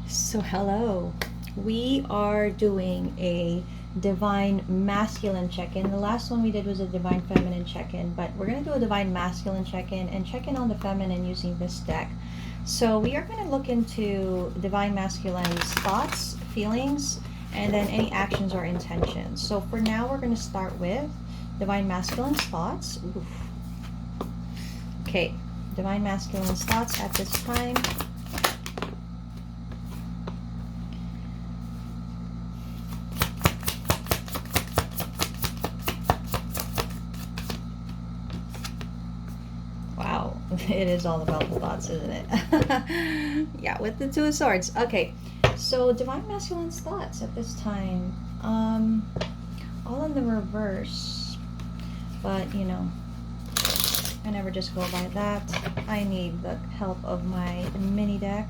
So, hello. We are doing a divine masculine check in. The last one we did was a divine feminine check in, but we're going to do a divine masculine check in and check in on the feminine using this deck. So, we are going to look into divine masculine's thoughts, feelings, and then any actions or intentions. So, for now, we're going to start with divine masculine's thoughts. Oof. Okay, divine masculine's thoughts at this time. Wow, it is all about the thoughts, isn't it? Yeah, with the Two of Swords. Okay, so divine masculine's thoughts at this time. All in the reverse, but you know, I never just go by that. I need the help of my mini deck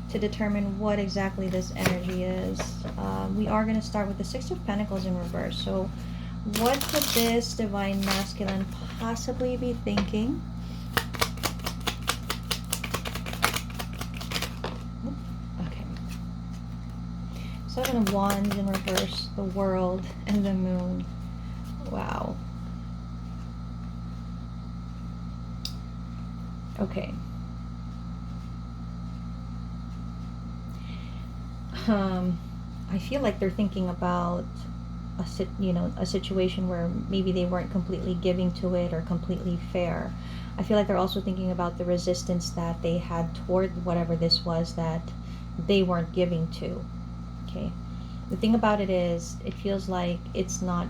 to determine what exactly this energy is. We are going to start with the Six of Pentacles in reverse. So, what could this divine masculine possibly be thinking? Okay. Seven of Wands in reverse, the World, and the Moon. Wow. Okay. I feel like they're thinking about a situation where maybe they weren't completely giving to it or completely fair. I feel like they're also thinking about the resistance that they had toward whatever this was that they weren't giving to. Okay. The thing about it is, it feels like it's not,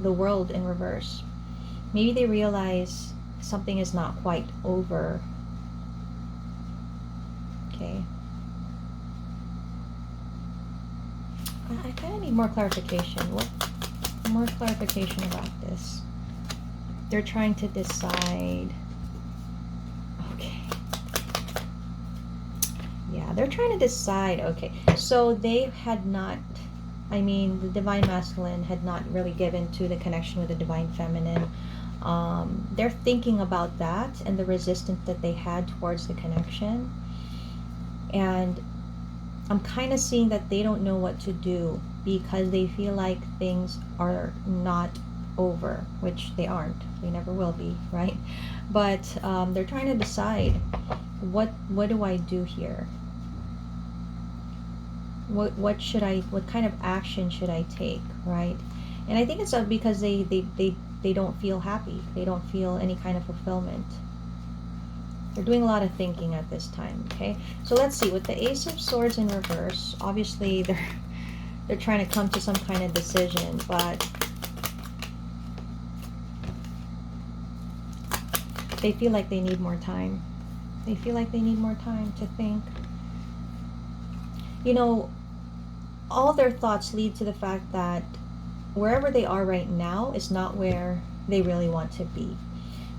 the world in reverse. Maybe they realize something is not quite over. Okay. I kind of need more clarification. What more clarification about this? They're trying to decide. Okay. Yeah, they're trying to decide. Okay. So they had not, the divine masculine had not really given to the connection with the divine feminine. They're thinking about that and the resistance that they had towards the connection. And I'm kind of seeing that they don't know what to do because they feel like things are not over, which they aren't. They never will be, right? But they're trying to decide, what do I do here? What kind of action should I take, right? And I think it's because they don't feel happy. They don't feel any kind of fulfillment. They're doing a lot of thinking at this time, okay? So let's see, with the Ace of Swords in reverse, obviously they're trying to come to some kind of decision, but they feel like they need more time. They feel like they need more time to think. You know, all their thoughts lead to the fact that wherever they are right now is not where they really want to be.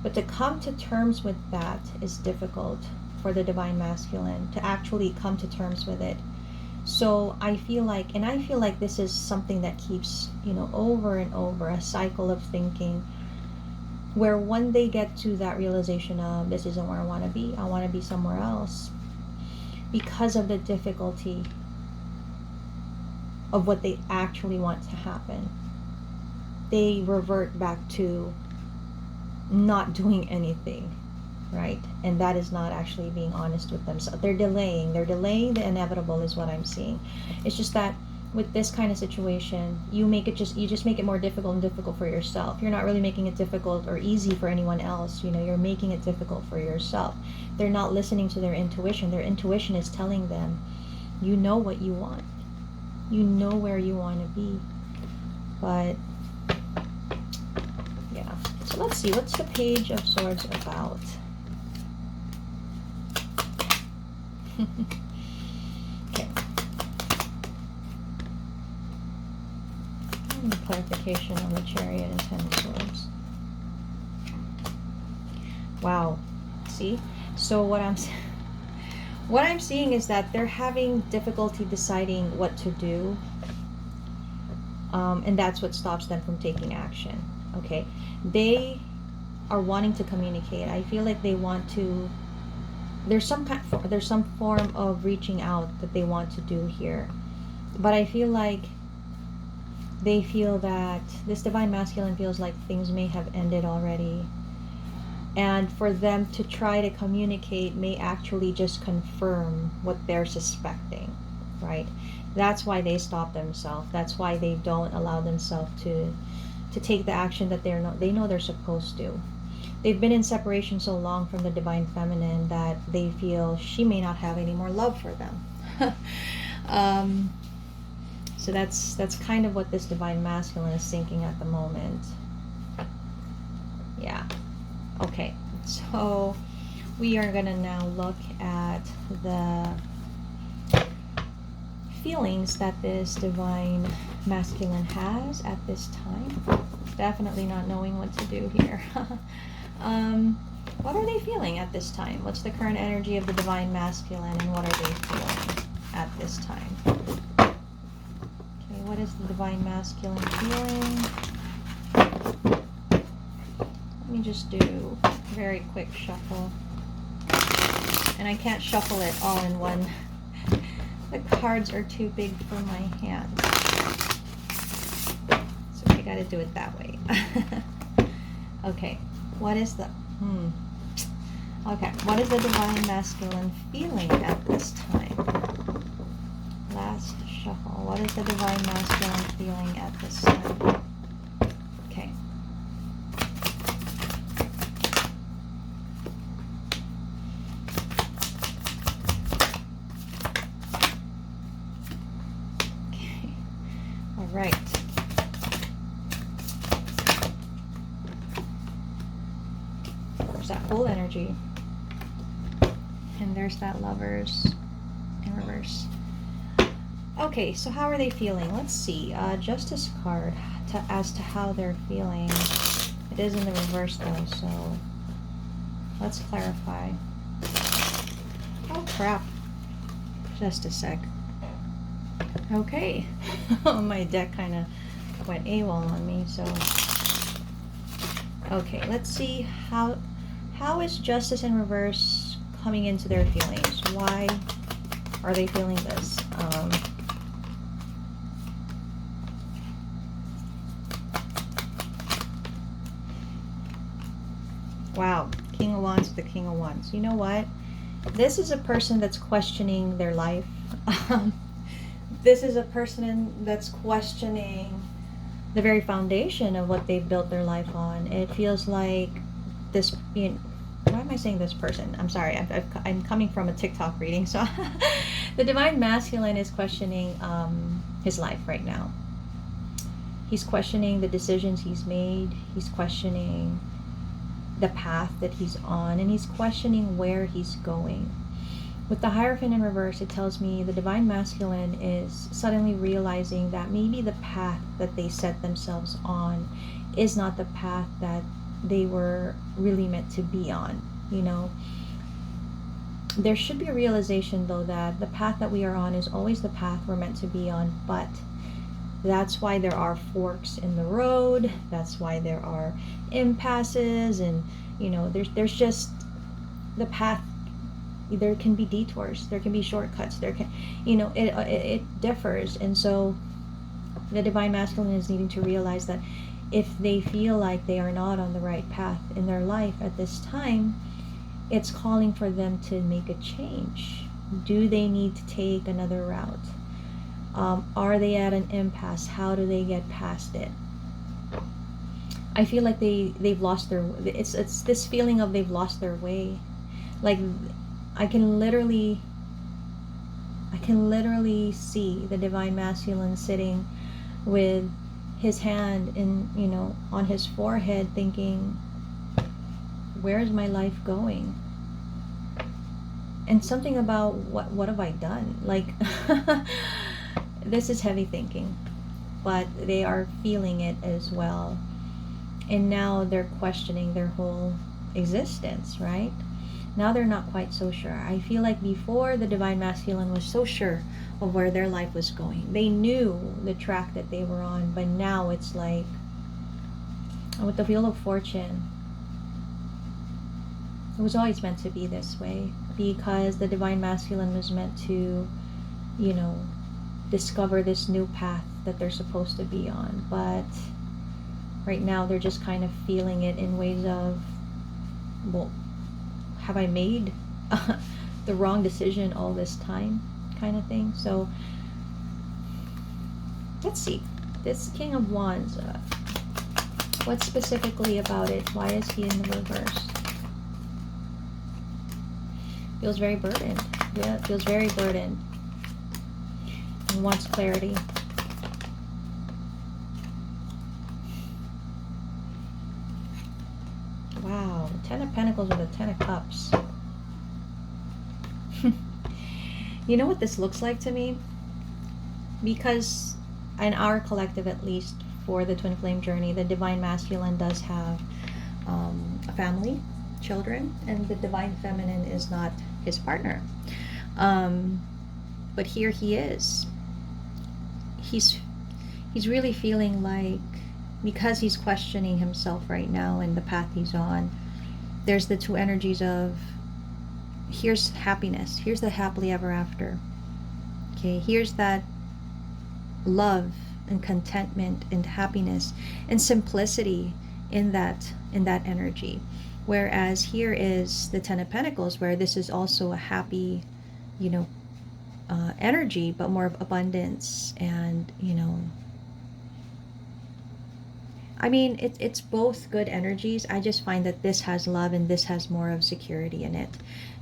But to come to terms with that is difficult for the divine masculine, to actually come to terms with it. So I feel like this is something that keeps, over and over, a cycle of thinking, where when they get to that realization of, this isn't where I want to be somewhere else, because of the difficulty of what they actually want to happen, they revert back to not doing anything, right? And that is not actually being honest with themselves. They're delaying the inevitable is what I'm seeing. It's just that with this kind of situation, you just make it more difficult and difficult for yourself. You're not really making it difficult or easy for anyone else. You're making it difficult for yourself. They're not listening to their intuition. Their intuition is telling them, you know what you want. You know where you want to be. But yeah. So let's see, what's the Page of Swords about? Okay. And clarification on the Chariot and Ten of Swords. Wow. See? So what I'm seeing is that they're having difficulty deciding what to do. And that's what stops them from taking action. Okay, they are wanting to communicate. I feel like they want to there's some form of reaching out that they want to do here. But I feel like they feel that this divine masculine feels like things may have ended already, and for them to try to communicate may actually just confirm what they're suspecting, right? That's why they stop themselves. That's why they don't allow themselves to take the action that they know they're supposed to. They've been in separation so long from the divine feminine that they feel she may not have any more love for them. So that's kind of what this divine masculine is thinking at the moment. Yeah. Okay. So we are gonna now look at the feelings that this divine masculine has at this time. Definitely not knowing what to do here. What are they feeling at this time? What's the current energy of the divine masculine, and what are they feeling at this time? Okay, what is the divine masculine feeling? Let me just do a very quick shuffle. And I can't shuffle it all in one. The cards are too big for my hands. So I gotta do it that way. Okay, what is the okay, what is the divine masculine feeling at this time? Last shuffle. What is the divine masculine feeling at this time? Okay. Okay. All right. There's that full energy. And there's that Lovers in reverse. Okay, so how are they feeling? Let's see. Justice card as to how they're feeling. It is in the reverse though, so let's clarify. Oh crap. Just a sec. Okay. My deck kind of went AWOL on me, so. Okay, let's see how is Justice in reverse coming into their feelings. Why are they feeling this? Wow, King of Wands with the King of Wands. You know what? This is a person that's questioning their life. This is a person that's questioning the very foundation of what they've built their life on. It feels like this, you know, why am I saying this person? I'm sorry, I'm coming from a TikTok reading. So the divine masculine is questioning his life right now. He's questioning the decisions he's made. He's questioning the path that he's on, and he's questioning where he's going. With the Hierophant in reverse, it tells me the divine masculine is suddenly realizing that maybe the path that they set themselves on is not the path that they were really meant to be on. You know, there should be a realization though that the path that we are on is always the path we're meant to be on, but that's why there are forks in the road. That's why there are impasses, and you know, there's just the path. There can be detours, there can be shortcuts, there can, you know, it differs. And so the divine masculine is needing to realize that if they feel like they are not on the right path in their life at this time, it's calling for them to make a change. Do they need to take another route? Are they at an impasse? How do they get past it? I feel like they've lost their, it's this feeling of they've lost their way. Like I can literally see the divine masculine sitting with his hand in, you know, on his forehead, thinking, where is my life going? And something about what have I done? Like this is heavy thinking, but they are feeling it as well. And now they're questioning their whole existence, right? Now they're not quite so sure. I feel like before the divine masculine was so sure of where their life was going. They knew the track that they were on, but now it's like with the Wheel of Fortune, it was always meant to be this way. because the Divine Masculine was meant to, you know, discover this new path that they're supposed to be on. But right now they're just kind of feeling it in ways of, well, have I made the wrong decision all this time, kind of thing. So let's see, this King of Wands, what specifically about it? Why is he in the reverse? Feels very burdened. Yeah, feels very burdened and wants clarity. Wow, the Ten of Pentacles with the Ten of Cups. You know what this looks like to me? Because in our collective, at least for the Twin Flame journey, the Divine Masculine does have a family, children, and the Divine Feminine is not his partner. But here he is. He's really feeling like, because he's questioning himself right now and the path he's on, there's the two energies of, here's happiness, here's the happily ever after. Okay, here's that love and contentment and happiness and simplicity in that energy. Whereas here is the Ten of Pentacles, where this is also a happy, you know, energy, but more of abundance and, you know, I mean, it's both good energies. I just find that this has love and this has more of security in it.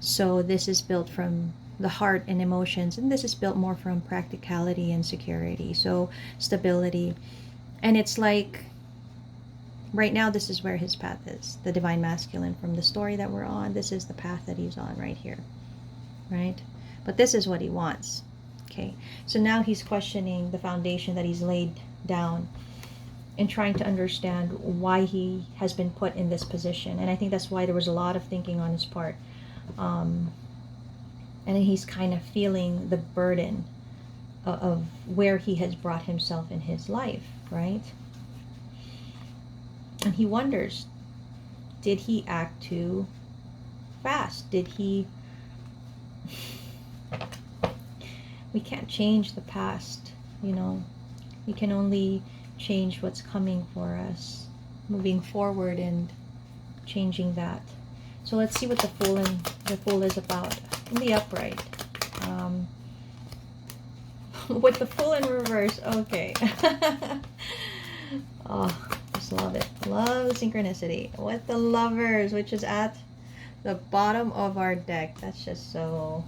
So this is built from the heart and emotions, and this is built more from practicality and security. So stability. And it's like, right now, this is where his path is. The Divine Masculine, from the story that we're on, this is the path that he's on right here. Right? But this is what he wants. Okay. So now he's questioning the foundation that he's laid down and trying to understand why he has been put in this position. And I think that's why there was a lot of thinking on his part. And he's kind of feeling the burden of where he has brought himself in his life, right? And he wonders, did he act too fast? Did he... We can't change the past, you know. We can only change what's coming for us, moving forward and changing that. So let's see what the Fool is about in the upright. With the Fool in reverse, okay. Oh, just love it. Love the synchronicity. With the Lovers, which is at the bottom of our deck. That's just so...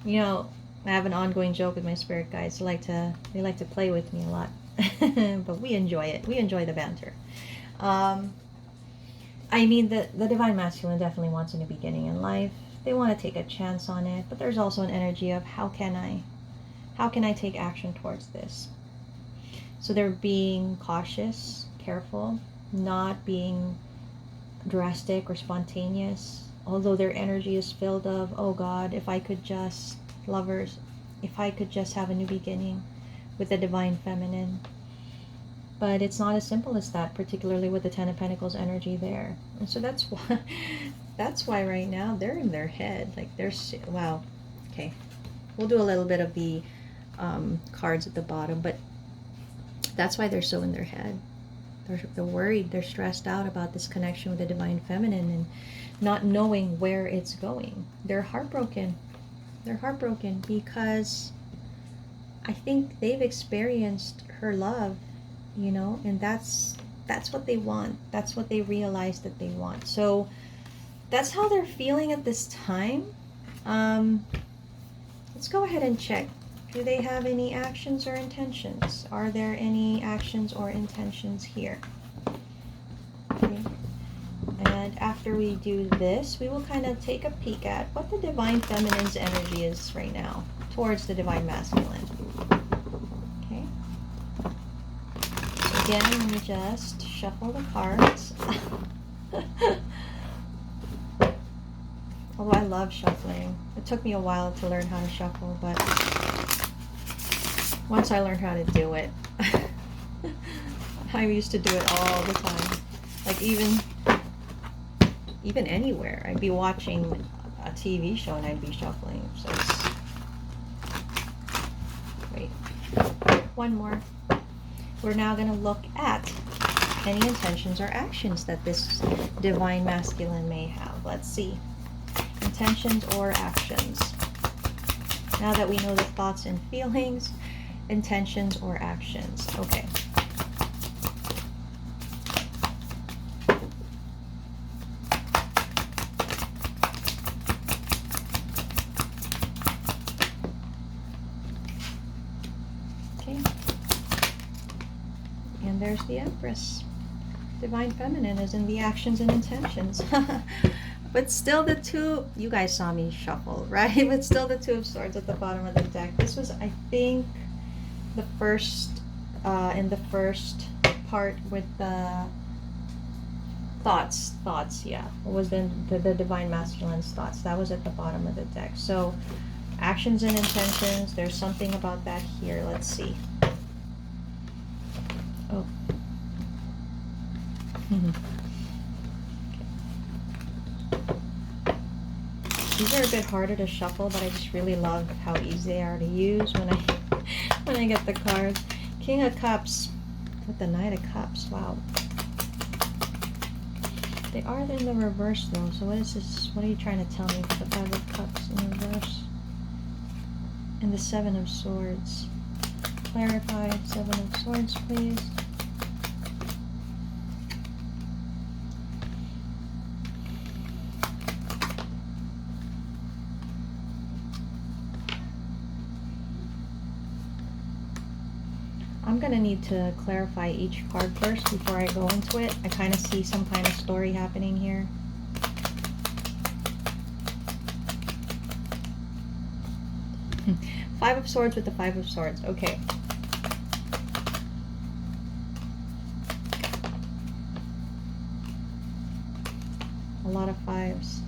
You know, I have an ongoing joke with my spirit guides. They like to play with me a lot. But we enjoy it. We enjoy the banter. I mean, the Divine Masculine definitely wants a new beginning in life. They want to take a chance on it, but there's also an energy of how can I take action towards this? So they're being cautious, careful, not being drastic or spontaneous, although their energy is filled of, oh God, if I could just, Lovers, if I could just have a new beginning with the Divine Feminine. But it's not as simple as that, particularly with the Ten of Pentacles energy there. And so that's why right now they're in their head. Like they're, wow. Okay. We'll do a little bit of the cards at the bottom, but that's why they're so in their head. They're worried, they're stressed out about this connection with the Divine Feminine and not knowing where it's going. They're heartbroken. They're heartbroken because I think they've experienced her love, you know, and that's what they want. That's what they realize that they want. So that's how they're feeling at this time. Let's go ahead and check. Do they have any actions or intentions? Are there any actions or intentions here? Okay. And after we do this, we will kind of take a peek at what the Divine Feminine's energy is right now towards the Divine Masculine. Okay. So again, let me just shuffle the cards. Oh, I love shuffling. It took me a while to learn how to shuffle, but once I learned how to do it, I used to do it all the time. Like even anywhere. I'd be watching a TV show and I'd be shuffling. So wait, one more. We're now going to look at any intentions or actions that this divine masculine may have. Let's see. Intentions or actions. Now that we know the thoughts and feelings, intentions or actions. Okay. Okay. And there's the Empress. Divine Feminine is in the actions and intentions. But still the two, you guys saw me shuffle, right? But still the Two of Swords at the bottom of the deck. This was, I think, the first, in the first part with the thoughts, yeah. What was the Divine Masculine's thoughts? That was at the bottom of the deck. So, actions and intentions, there's something about that here. Let's see. Oh. These are a bit harder to shuffle, but I just really love how easy they are to use when I get the cards. King of Cups with the Knight of Cups. Wow. They are in the reverse though. So what is this? What are you trying to tell me with the Five of Cups in reverse? And the Seven of Swords. Clarify Seven of Swords, please. I'm going to need to clarify each card first before I go into it. I kind of see some kind of story happening here. Five of Swords with the Five of Swords. Okay. A lot of fives.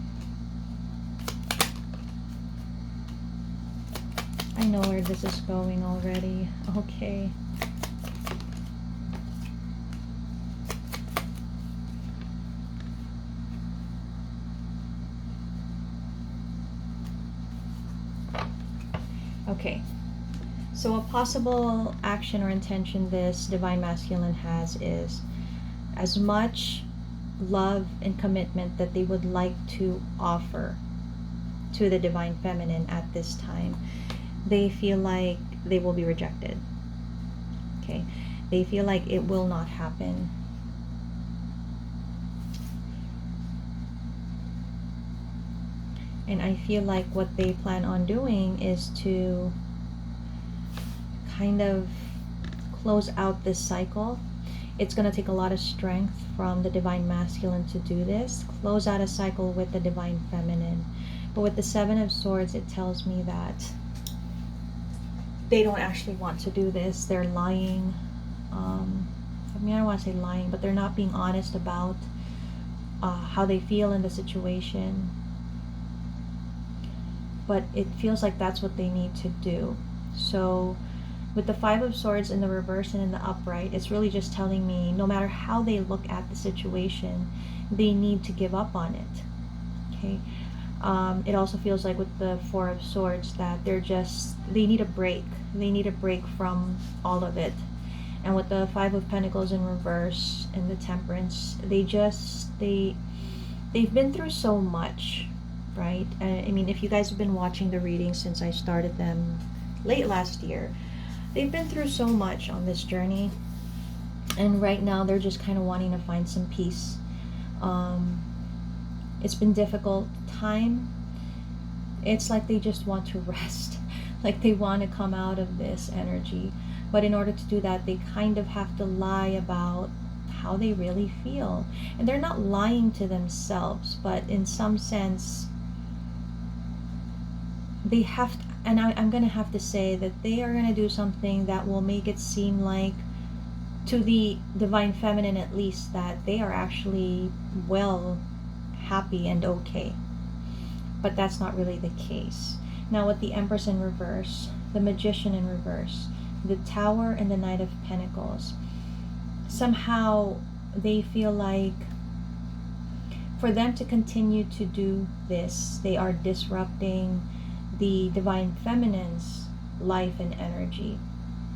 I know where this is going already. Okay. Okay, so a possible action or intention this Divine Masculine has is as much love and commitment that they would like to offer to the Divine Feminine at this time, they feel like they will be rejected. Okay, they feel like it will not happen. And I feel like what they plan on doing is to kind of close out this cycle. It's going to take a lot of strength from the Divine Masculine to do this. Close out a cycle with the Divine Feminine. But with the Seven of Swords, it tells me that they don't actually want to do this. They're lying. I mean, I don't want to say lying, but they're not being honest about how they feel in the situation. But it feels like that's what they need to do. So with the Five of Swords in the reverse and in the upright, it's really just telling me no matter how they look at the situation, they need to give up on it. Okay. It also feels like with the Four of Swords that they need a break. They need a break from all of it. And with the Five of Pentacles in reverse and the Temperance, they've been through so much. Right? I mean, if you guys have been watching the readings since I started them late last year, they've been through so much on this journey. And right now, they're just kind of wanting to find some peace. It's been difficult time. It's like they just want to rest. Like they want to come out of this energy. But in order to do that, they kind of have to lie about how they really feel. And they're not lying to themselves, but in some sense, they have to, and I'm going to have to say that they are going to do something that will make it seem like, to the Divine Feminine at least, that they are actually well, happy and okay. But that's not really the case. Now with the Empress in reverse, the Magician in reverse, the Tower and the Knight of Pentacles, somehow they feel like for them to continue to do this, they are disrupting the divine feminine's life and energy.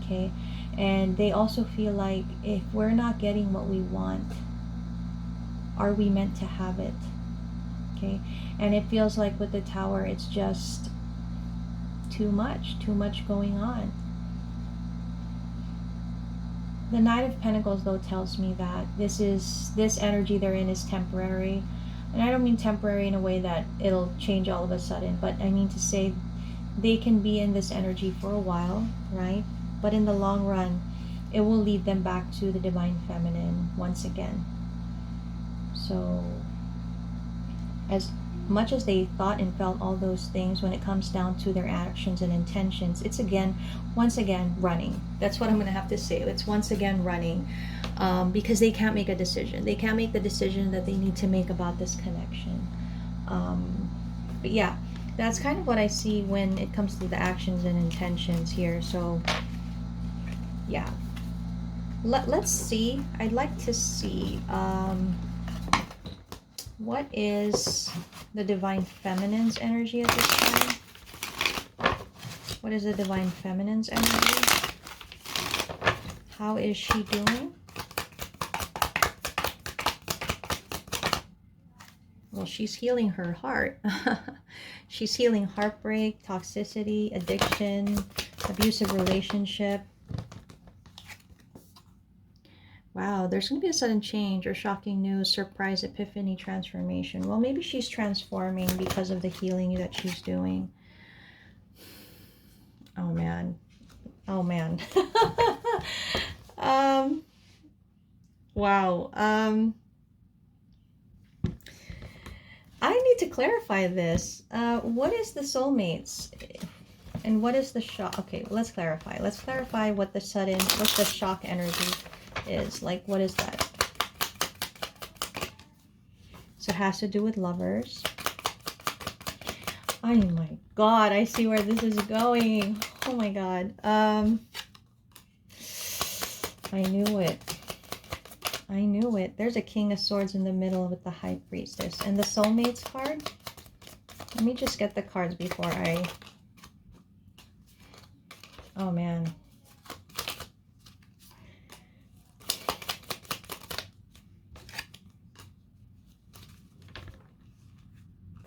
Okay, and they also feel like if we're not getting what we want, are we meant to have it? Okay, and it feels like with the Tower, it's just too much going on. The Knight of Pentacles, though, tells me that this energy they're in is temporary. And I don't mean temporary in a way that it'll change all of a sudden, but I mean to say they can be in this energy for a while, right? But in the long run, it will lead them back to the divine feminine once again. So as much as they thought and felt all those things, when it comes down to their actions and intentions, it's once again running. That's what I'm going to have to say. It's once again running, because they can't make a decision. They can't make the decision that they need to make about this connection. But yeah, that's kind of what I see when it comes to the actions and intentions here. So yeah, let's see. I'd like to see what is the divine feminine's energy at this time. What is the divine feminine's energy? How is she doing? Well, she's healing her heart. She's healing heartbreak, toxicity, addiction, abusive relationship. Wow, there's going to be a sudden change or shocking news, surprise, epiphany, transformation. Well, maybe she's transforming because of the healing that she's doing. Oh, man. Oh, man. Wow. I need to clarify this. What is the soulmates? And what is the shock? Okay, let's clarify. Let's clarify what the shock energy is. Like, what is that? So it has to do with lovers. Oh my God, I see where this is going. Oh my God. I knew it. I knew it. There's a King of Swords in the middle with the High Priestess. And the Soulmates card. Let me just get the cards before I... Oh, man.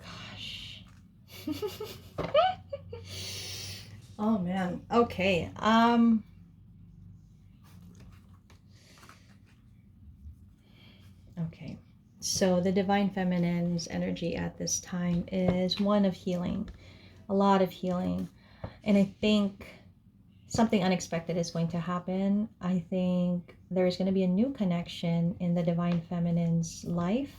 Gosh. Oh, man. Okay. Okay. So the Divine Feminine's energy at this time is one of healing. A lot of healing. And I think something unexpected is going to happen. I think there's going to be a new connection in the Divine Feminine's life.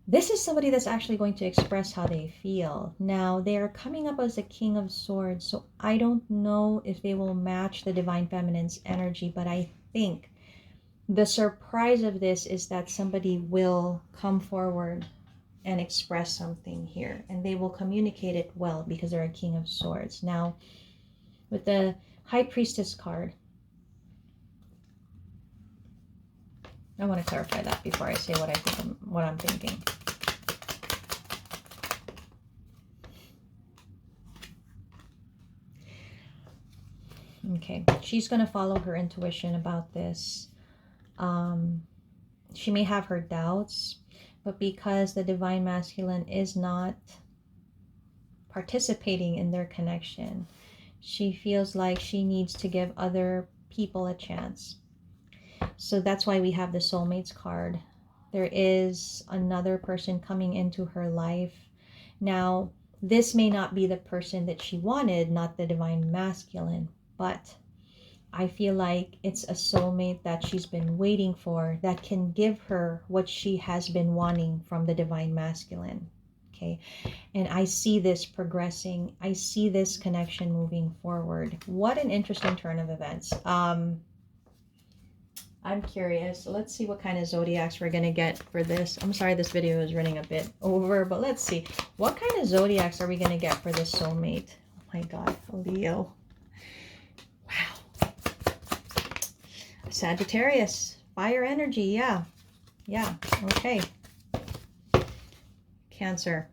This is somebody that's actually going to express how they feel. Now, they're coming up as a King of Swords, so I don't know if they will match the Divine Feminine's energy, but I think the surprise of this is that somebody will come forward and express something here, and they will communicate it well because they're a King of Swords. Now, with the High Priestess card, I want to clarify that before I say what I'm thinking. Okay, she's going to follow her intuition about this. She may have her doubts, but because the Divine Masculine is not participating in their connection, she feels like she needs to give other people a chance. So that's why we have the Soulmates card. There is another person coming into her life. Now, this may not be the person that she wanted, not the Divine Masculine, but I feel like it's a soulmate that she's been waiting for that can give her what she has been wanting from the Divine Masculine. Okay, and I see this progressing. I see this connection moving forward. What an interesting turn of events. I'm curious. Let's see what kind of zodiacs we're going to get for this. I'm sorry this video is running a bit over, but let's see. What kind of zodiacs are we going to get for this soulmate? Oh my God, Leo. Wow. Sagittarius. Fire energy, yeah. Yeah, okay. Cancer.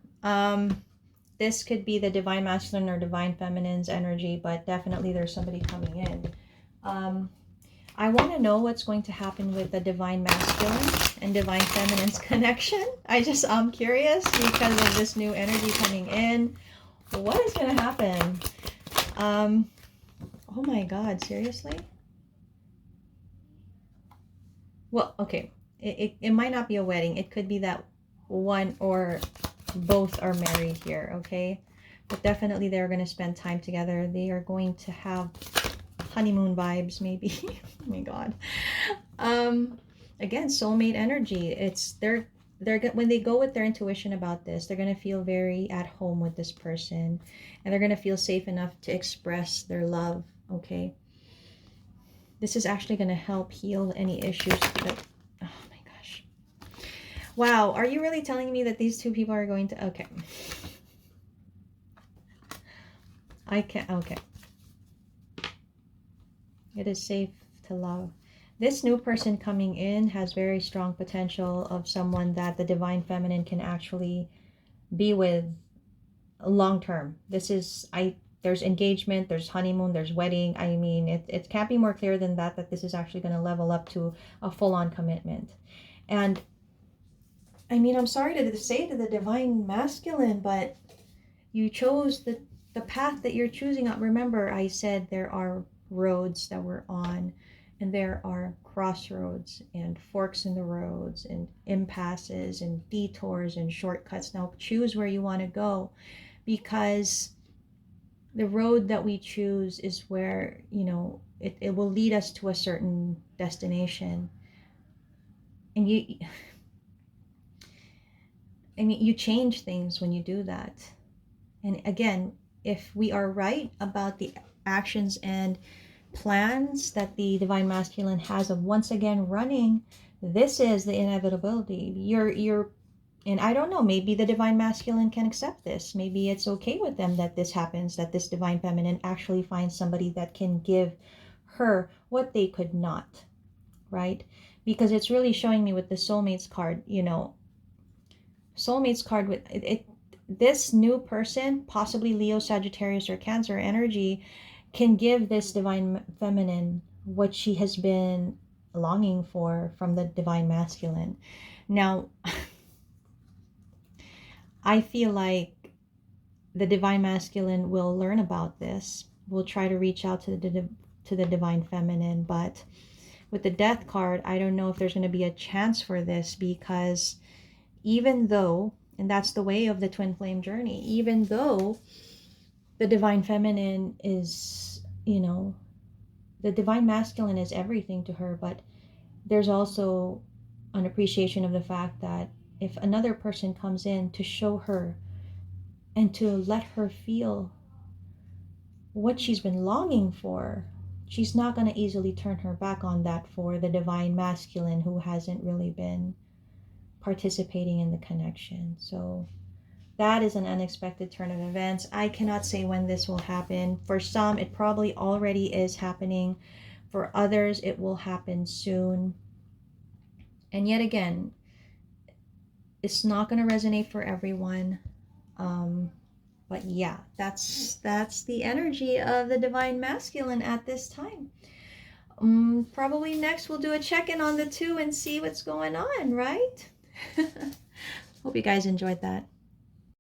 This could be the divine masculine or divine feminine's energy, but definitely there's somebody coming in. I want to know what's going to happen with the divine masculine and divine feminine's connection. I'm curious because of this new energy coming in. What is going to happen? Oh my God, seriously? Well, okay. It might not be a wedding. It could be that one or both are married here, okay? But definitely they're going to spend time together. They are going to have honeymoon vibes, maybe. Oh my God. Again, soulmate energy. They're when they go with their intuition about this, they're going to feel very at home with this person, and they're going to feel safe enough to express their love, okay? This is actually going to help heal any issues that, oh my gosh. Wow, are you really telling me that these two people are going to, okay. I can't, okay. It is safe to love. This new person coming in has very strong potential of someone that the divine feminine can actually be with long term. This is, there's engagement, there's honeymoon, there's wedding. I mean, it can't be more clear than that this is actually going to level up to a full-on commitment. And I mean, I'm sorry to say to the divine masculine, but you chose the path that you're choosing. Remember, I said there are roads that we're on, and there are crossroads and forks in the roads and impasses and detours and shortcuts. Now choose where you want to go, because the road that we choose is where, you know, it will lead us to a certain destination. And you change things when you do that. And again, if we are right about the actions and plans that the divine masculine has of once again running, this is the inevitability. And I don't know, maybe the divine masculine can accept this. Maybe it's okay with them that this happens, that this divine feminine actually finds somebody that can give her what they could not, right? Because it's really showing me with the soulmates card, you know, soulmates card with it, this new person, possibly Leo, Sagittarius, or Cancer energy, can give this divine feminine what she has been longing for from the divine masculine. Now, I feel like the divine masculine will learn about this, will try to reach out to the divine feminine, but with the death card, I don't know if there's going to be a chance for this, because even though, and that's the way of the twin flame journey, even though the divine feminine is, you know, the divine masculine is everything to her, but there's also an appreciation of the fact that if another person comes in to show her and to let her feel what she's been longing for, she's not going to easily turn her back on that for the divine masculine who hasn't really been participating in the connection. So that is an unexpected turn of events. I cannot say when this will happen. For some, it probably already is happening. For others, it will happen soon. And yet again, it's not going to resonate for everyone. But yeah, that's the energy of the divine masculine at this time. Probably next we'll do a check-in on the two and see what's going on, right? Hope you guys enjoyed that.